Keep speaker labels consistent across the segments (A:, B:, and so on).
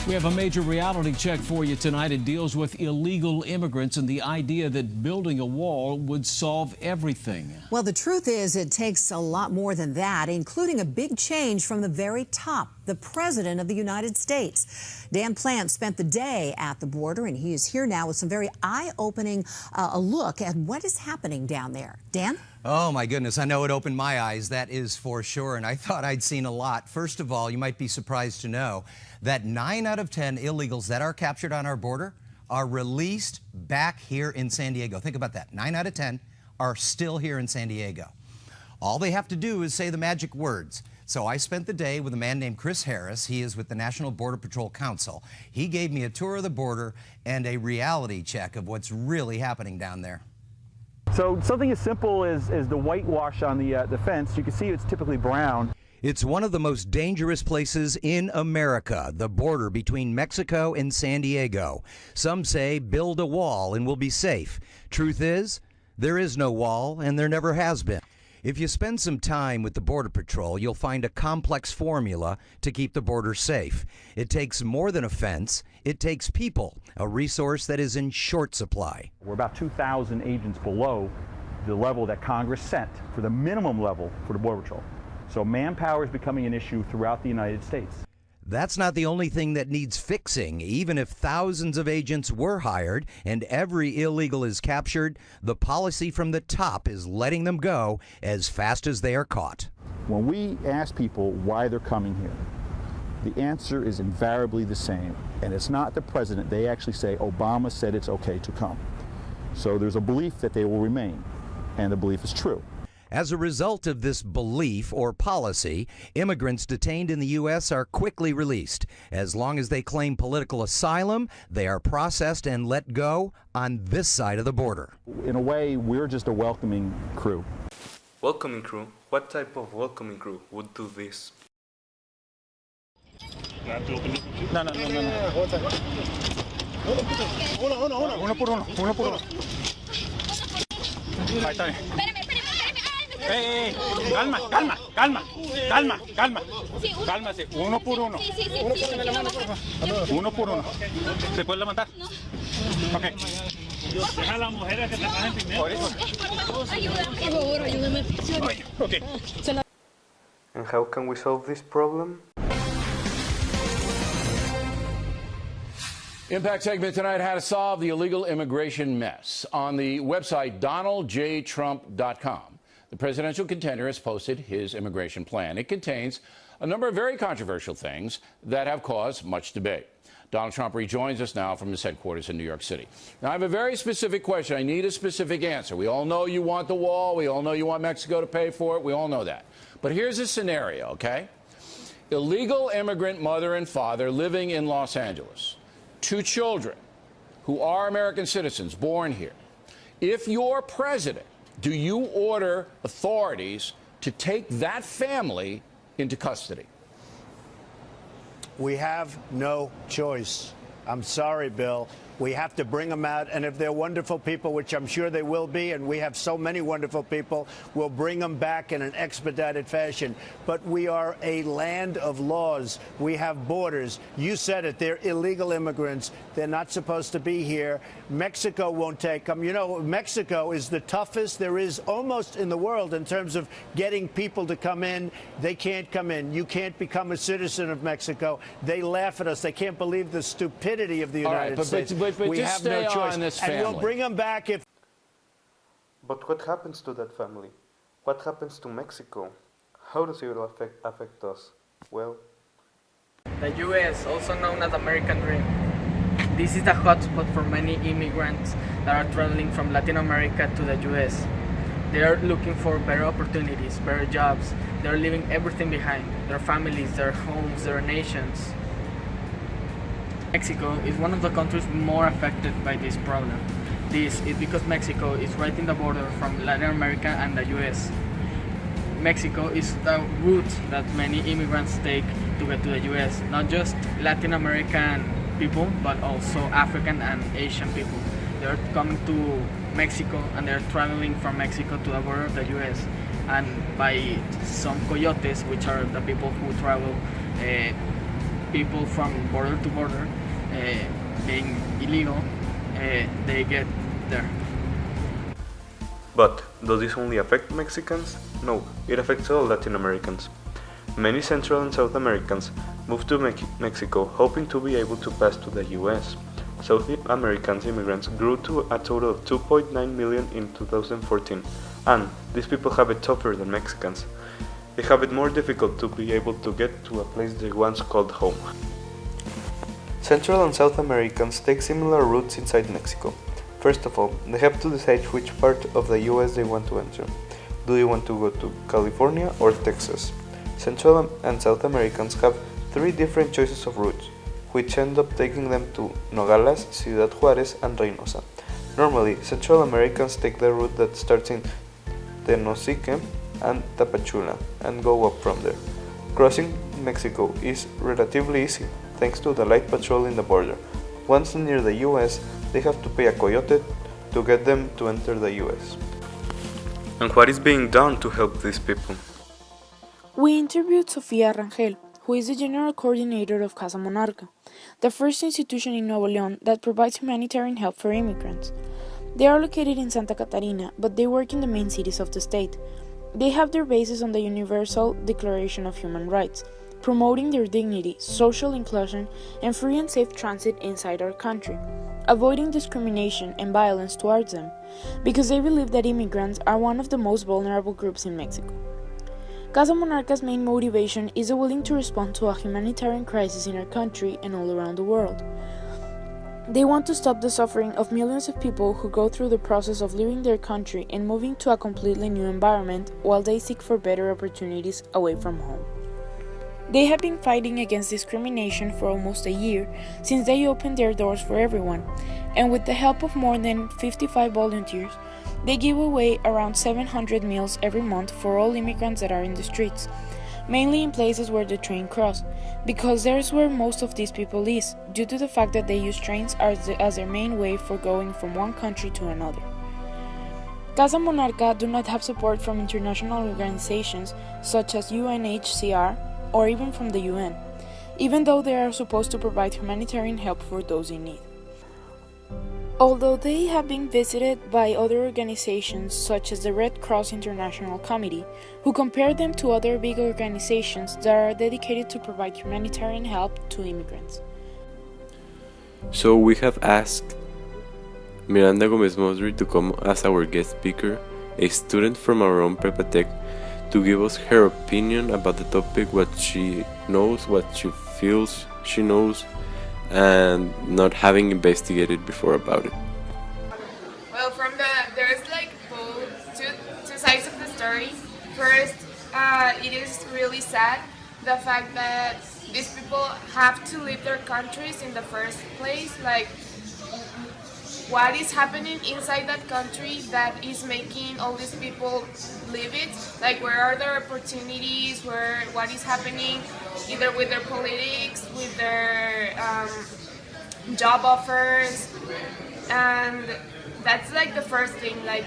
A: We have a major reality check for you tonight. It deals with illegal immigrants and the idea that building a wall would solve everything.
B: Well, the truth is it takes a lot more than that, including a big change from the very top, the President of the United States. Dan Plant spent the day at the border, and he is here now with some very eye-opening a look at what is happening down there. Dan?
C: Oh, my goodness. I know it opened my eyes, that is for sure, and I thought I'd seen a lot. First of all, you might be surprised to know that 9 out of 10 illegals that are captured on our border are released back here in San Diego. Think about that. 9 out of 10 are still here in San Diego. All they have to do is say the magic words. So I spent the day with a man named Chris Harris. He is with the National Border Patrol Council. He gave me a tour of the border and a reality check of what's really happening down there.
D: So something as simple as the whitewash on the fence, you can see it's typically brown.
C: It's one of the most dangerous places in America, the border between Mexico and San Diego. Some say build a wall and we'll be safe. Truth is, there is no wall and there never has been. If you spend some time with the Border Patrol, you'll find a complex formula to keep the border safe. It takes more than a fence. It takes people, a resource that is in short supply.
D: We're about 2,000 agents below the level that Congress set for the minimum level for the Border Patrol. So manpower is becoming an issue throughout the United States.
C: That's not the only thing that needs fixing. Even if thousands of agents were hired and every illegal is captured, the policy from the top is letting them go as fast as they are caught.
D: When we ask people why they're coming here, the answer is invariably the same. And it's not the president. They actually say Obama said it's okay to come. So there's a belief that they will remain, and the belief is true.
C: As a result of this belief or policy, immigrants detained in the U.S. are quickly released. As long as they claim political asylum, they are processed and let go on this side of the border.
D: In a way, we're just a welcoming crew.
E: Welcoming crew? What type of welcoming crew would do this?
D: No. Uno por uno. Ahí está bien. Hey, calma. Cálmase, uno por uno. Uno por uno. ¿Se puede levantar? No. Ok. Deja a las mujeres que te bajen primero. Ayúdame. Ok.
E: And how can we solve this problem?
F: Impact segment tonight, how to solve the illegal immigration mess. On the website donaldjtrump.com, the presidential contender has posted his immigration plan. It contains a number of very controversial things that have caused much debate. Donald Trump rejoins us now from his headquarters in New York City. Now, I have a very specific question. I need a specific answer. We all know you want the wall. We all know you want Mexico to pay for it. We all know that. But here's a scenario, okay? Illegal immigrant mother and father living in Los Angeles. 2 children who are American citizens born here. If you're president, do you order authorities to take that family into custody?
G: We have no choice. I'm sorry, Bill. We have to bring them out, and if they're wonderful people, which I'm sure they will be, and we have so many wonderful people, we'll bring them back in an expedited fashion. But we are a land of laws. We have borders. You said it. They're illegal immigrants. They're not supposed to be here. Mexico won't take them. You know, Mexico is the toughest there is almost in the world in terms of getting people to come in. They can't come in. You can't become a citizen of Mexico. They laugh at us. They can't believe the stupidity of the United States.
F: But
G: we
F: just
G: have
F: stay
G: no choice,
F: on this
G: and
F: family.
G: we'll bring them back if.
E: But what happens to that family? What happens to Mexico? How does it affect us? Well,
H: the U.S., also known as American Dream. This is the hotspot for many immigrants that are traveling from Latin America to the U.S. They are looking for better opportunities, better jobs. They're leaving everything behind, their families, their homes, their nations. Mexico is one of the countries more affected by this problem. This is because Mexico is right in the border from Latin America and the US. Mexico is the route that many immigrants take to get to the US, not just Latin American people, but also African and Asian people. They're coming to Mexico and they're traveling from Mexico to the border of the US. And by some coyotes, which are the people who travel people from border to border, being illegal, they get there.
E: But does this only affect Mexicans? No, it affects all Latin Americans. Many Central and South Americans moved to Mexico hoping to be able to pass to the US. South American immigrants grew to a total of 2.9 million in 2014, and these people have it tougher than Mexicans. They have it more difficult to be able to get to a place they once called home. Central and South Americans take similar routes inside Mexico. First of all, they have to decide which part of the US they want to enter. Do they want to go to California or Texas? Central and South Americans have 3 different choices of routes, which end up taking them to Nogales, Ciudad Juárez, and Reynosa. Normally, Central Americans take the route that starts in Tenosique and Tapachula and go up from there. Crossing Mexico is relatively easy, thanks to the light patrol in the border. Once near the US, they have to pay a coyote to get them to enter the US. And what is being done to help these people?
I: We interviewed Sofía Rangel, who is the General Coordinator of Casa Monarca, the first institution in Nuevo León that provides humanitarian help for immigrants. They are located in Santa Catarina, but they work in the main cities of the state. They have their basis on the Universal Declaration of Human Rights, promoting their dignity, social inclusion, and free and safe transit inside our country, avoiding discrimination and violence towards them, because they believe that immigrants are one of the most vulnerable groups in Mexico. Casa Monarca's main motivation is the willing to respond to a humanitarian crisis in our country and all around the world. They want to stop the suffering of millions of people who go through the process of leaving their country and moving to a completely new environment while they seek for better opportunities away from home. They have been fighting against discrimination for almost a year since they opened their doors for everyone, and with the help of more than 55 volunteers, they give away around 700 meals every month for all immigrants that are in the streets, mainly in places where the train cross, because there's where most of these people is, due to the fact that they use trains as their main way for going from one country to another. Casa Monarca do not have support from international organizations such as UNHCR or even from the UN, even though they are supposed to provide humanitarian help for those in need. Although they have been visited by other organizations such as the Red Cross International Committee, who compare them to other big organizations that are dedicated to provide humanitarian help to immigrants.
J: So we have asked Miranda Gomez-Mosry to come as our guest speaker, a student from our own Prepa Tech, to give us her opinion about the topic, what she knows, what she feels she knows, and not having investigated before about it.
K: Well, there's like both two sides of the story. First, it is really sad the fact that these people have to leave their countries in the first place. Like, what is happening inside that country that is making all these people leave it? Like, where are their opportunities? What is happening either with their politics, with their job offers? And that's like the first thing. Like,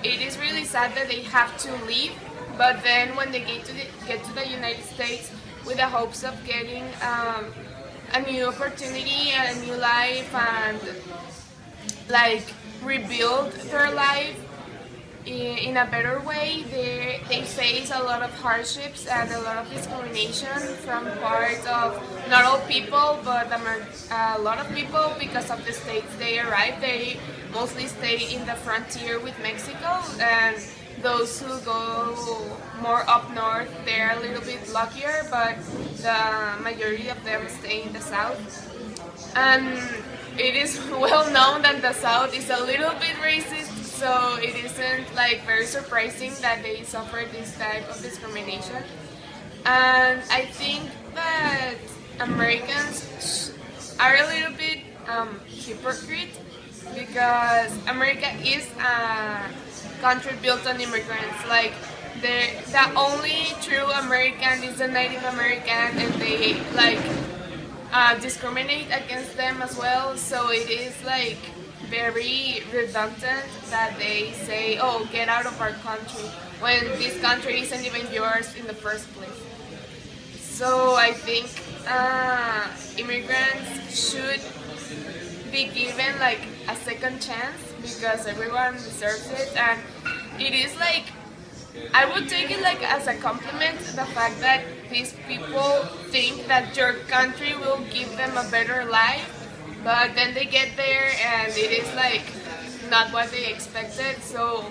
K: it is really sad that they have to leave, but then when they get to the United States with the hopes of getting a new opportunity and a new life and like rebuild their life in a better way, they face a lot of hardships and a lot of discrimination from part of not all people, but a lot of people, because of the states they arrive. They mostly stay in the frontier with Mexico, and those who go more up north, they're a little bit luckier, but the majority of them stay in the south. And it is well known that the South is a little bit racist, so it isn't like very surprising that they suffer this type of discrimination. And I think that Americans are a little bit hypocrite, because America is a country built on immigrants. Like, the only true American is the Native American, and they like discriminate against them as well. So it is like very redundant that they say, oh, get out of our country, when this country isn't even yours in the first place. So I think immigrants should be given like a second chance because everyone deserves it, and it is like I would take it like as a compliment the fact that these people think that your country will give them a better life, but then they get there and it is like not what they expected. So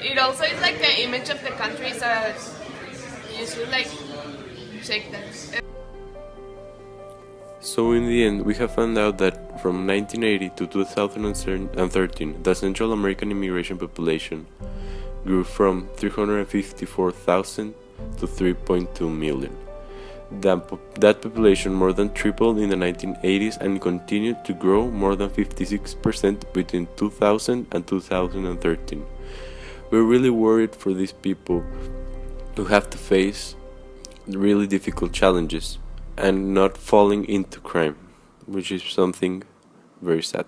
K: it also is like the image of the country, so you should like check that.
J: So in the end, we have found out that from 1980 to 2013, the Central American immigration population grew from 354,000 to 3.2 million. That population more than tripled in the 1980s and continued to grow more than 56% between 2000 and 2013. We're really worried for these people who have to face really difficult challenges and not falling into crime, which is something very sad.